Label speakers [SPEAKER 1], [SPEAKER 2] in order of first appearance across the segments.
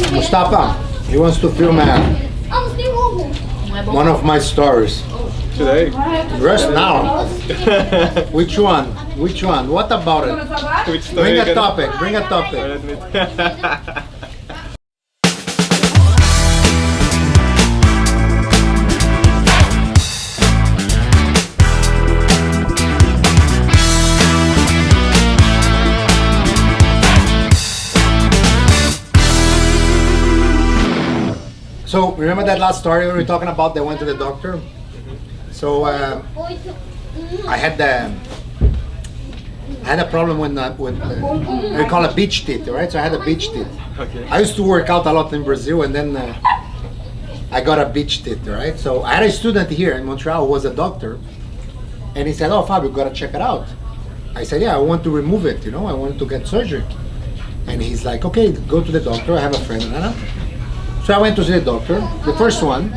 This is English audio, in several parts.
[SPEAKER 1] Mustafa, he wants to film one of my stories.
[SPEAKER 2] Today?
[SPEAKER 1] Just now. Which one? Which one? What about it?
[SPEAKER 2] Which story
[SPEAKER 1] Bring
[SPEAKER 2] you
[SPEAKER 1] a
[SPEAKER 2] gonna-
[SPEAKER 1] topic. Bring a topic.
[SPEAKER 2] Let me-
[SPEAKER 1] So remember that last story we were talking about? They went to the doctor. So I had a problem with we call it beach teeth, right? So I had a beach teeth.
[SPEAKER 2] Okay.
[SPEAKER 1] I used to work out a lot in Brazil, and then I got a beach teeth, right? So I had a student here in Montreal who was a doctor, and he said, "Oh, Fabio, you gotta check it out." I said, "Yeah, I want to remove it. You know, I want to get surgery." And he's like, "Okay, go to the doctor. I have a friend." So I went to see the doctor. The first one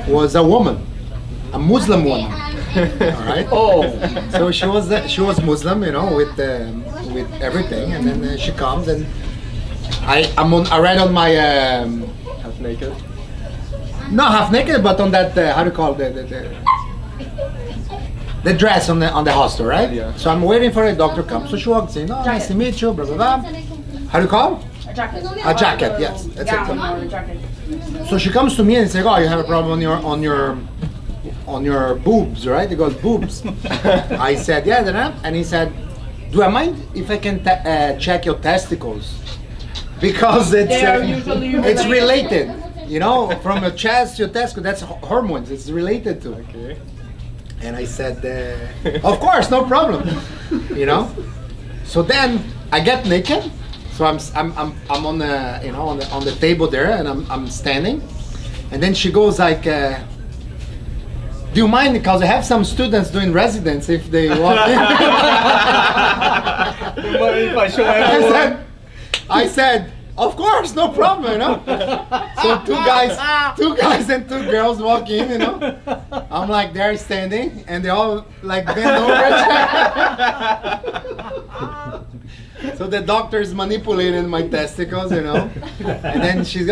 [SPEAKER 1] was a woman, a Muslim woman. All right.
[SPEAKER 2] Oh.
[SPEAKER 1] So she was Muslim, you know, with everything, and then she comes and I read on my
[SPEAKER 2] Half naked.
[SPEAKER 1] not half naked, but on that how do you call the dress on the hostel, right?
[SPEAKER 2] Yeah.
[SPEAKER 1] So I'm waiting for the doctor to come. So she walks in. Oh, nice to meet you. Blah blah blah. How do you call?
[SPEAKER 3] A jacket.
[SPEAKER 1] A jacket. Yes, that's
[SPEAKER 3] Gown
[SPEAKER 1] it.
[SPEAKER 3] or a jacket.
[SPEAKER 1] So she comes to me and says, "Oh, you have a problem on your boobs, right?" He goes, "Boobs." I said, "Yeah." And he said, "Do I mind if I can check your testicles? Because
[SPEAKER 3] They are usually
[SPEAKER 1] it's related, you know, from your chest to your testicle. That's hormones. It's related to."
[SPEAKER 2] Okay.
[SPEAKER 1] And I said, "Of course, no problem." You know. So then I get naked. So I'm on the on the table there, and I'm standing, and then she goes like, "Do you mind, because I have some students doing residence if they walk in?"
[SPEAKER 2] If I show everyone.
[SPEAKER 1] I said, "Of course, no problem, you know." So two guys and two girls walk in, you know. I'm like there standing, and they all like bend over. So the doctor is manipulating my testicles, you know. And then she's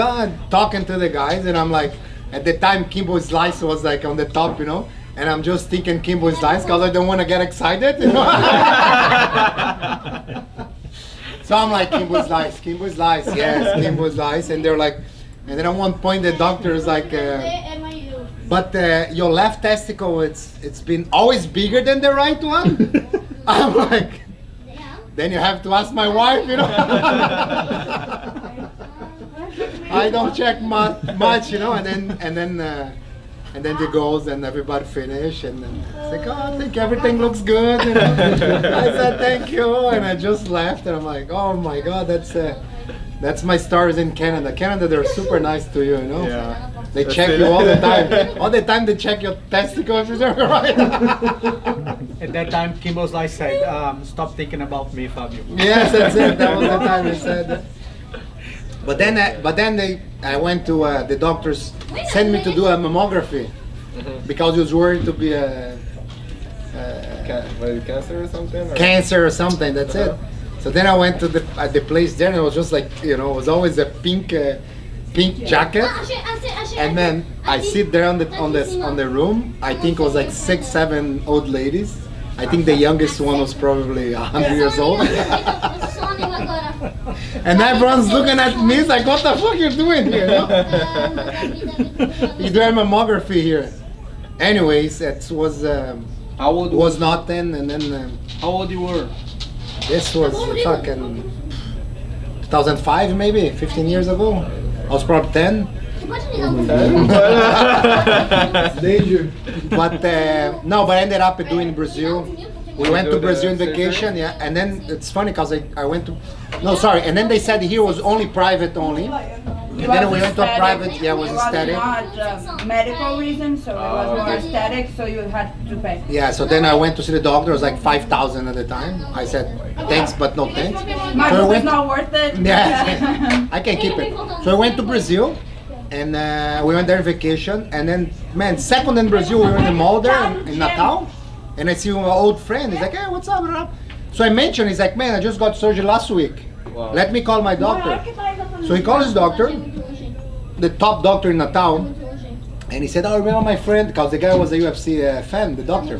[SPEAKER 1] talking to the guys, and I'm like, at the time Kimbo Slice was like on the top, you know. And I'm just thinking Kimbo Slice because I don't want to get excited, you know. So I'm like, Kimbo Slice, yes, Kimbo Slice. And they're like, and then at one point the doctor is like, "But your left testicle, it's been always bigger than the right one." I'm like, "Then you have to ask my wife, you know." I don't check much, you know. And then he goes and everybody finish, and then it's like, "Oh, I think everything looks good." You know? I said, "Thank you," and I just left, and I'm like, "Oh my God, that's my stars in Canada. Canada, they're super nice to you, you know.
[SPEAKER 2] Yeah.
[SPEAKER 1] They
[SPEAKER 2] That's
[SPEAKER 1] check
[SPEAKER 2] it.
[SPEAKER 1] you all the time. All the time they check your testicles, is that right?"
[SPEAKER 4] At that time, Kimbo's like said, "Stop thinking about me, Fabio."
[SPEAKER 1] Yes, that's it. That was the time he said that. But then I went to the doctors sent me to do a mammography because he was worried to be a
[SPEAKER 2] Cancer or something? Or?
[SPEAKER 1] cancer or something. That's it. So then I went to the place there, and it was just like, you know, it was always a pink jacket. And then I sit there on the room. I think it was like 6, 7 old ladies. I think the youngest one was probably 100 years old. And everyone's looking at me, it's like, "What the fuck you doing here?" You know? You do a mammography here. Anyways, it was
[SPEAKER 4] How old
[SPEAKER 1] was nothing, and then
[SPEAKER 4] How old you were?
[SPEAKER 1] this was fucking 2005, maybe 15 years ago. I was probably 10.
[SPEAKER 2] Danger.
[SPEAKER 1] But no, but I ended up doing Brazil. We went to Brazil on vacation, yeah. And then it's funny because I went to, no, sorry. And then they said here was only private only. And then we went to a private, yeah, it was aesthetic.
[SPEAKER 3] Not medical reasons, so it was more aesthetic, so you had to pay.
[SPEAKER 1] Yeah, so then I went to see the doctor. It was like 5,000 at the time. I said, "Thanks, but no thanks."
[SPEAKER 3] My
[SPEAKER 1] So I
[SPEAKER 3] book
[SPEAKER 1] went-
[SPEAKER 3] is not worth it.
[SPEAKER 1] Yeah, I can keep it. So I went to Brazil, and we went there on vacation. And then, man, second in Brazil, we were in the mall there in Natal, and I see my old friend. He's like, "Hey, what's up?" So I mentioned, he's like, "Man, I just got surgery last week.
[SPEAKER 2] Wow.
[SPEAKER 1] Let me call my doctor." So he called his doctor, the top doctor in the town, and he said, "Oh, remember my friend?" Because the guy was a UFC fan, the doctor.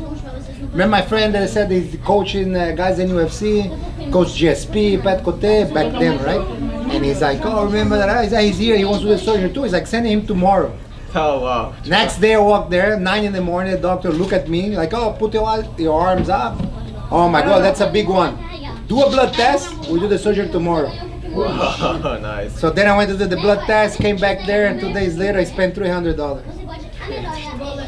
[SPEAKER 1] Remember my friend that I said he's coaching guys in UFC, Coach GSP, Pat Cote, back then, right? And he's like, "Oh, remember that? He's here. He wants to do the surgery too." He's like, "Sending him tomorrow."
[SPEAKER 2] Oh wow.
[SPEAKER 1] Next day I walk there, 9 in the morning, the doctor look at me like, "Oh, put your arms up." Oh my God, that's a big one. Do a blood test, we do the surgery tomorrow.
[SPEAKER 2] Wow, nice.
[SPEAKER 1] So then I went to do the blood test, came back there, and 2 days later I spent $300.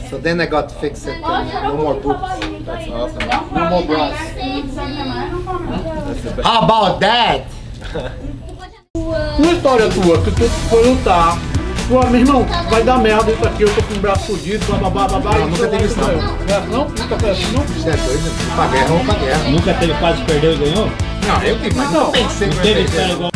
[SPEAKER 1] So then I got fixed and no more boobs.
[SPEAKER 2] That's awesome.
[SPEAKER 1] No more bras.
[SPEAKER 2] That's the best.
[SPEAKER 1] How about that?
[SPEAKER 4] Uma história tua, que tu foi lutar. Pô, meu irmão, vai dar merda isso aqui, eu tô com o braço fudido, blá.
[SPEAKER 1] Não, nunca teve isso, não.
[SPEAKER 4] Não? Nunca foi assim, não?
[SPEAKER 1] Você é doido? Pra guerra, vamos pra guerra.
[SPEAKER 5] Nunca teve quase perdeu e ganhou?
[SPEAKER 1] Não, eu tive, mas não pensei que
[SPEAKER 5] Não
[SPEAKER 1] eu ia
[SPEAKER 5] teve
[SPEAKER 1] perder.
[SPEAKER 5] história igual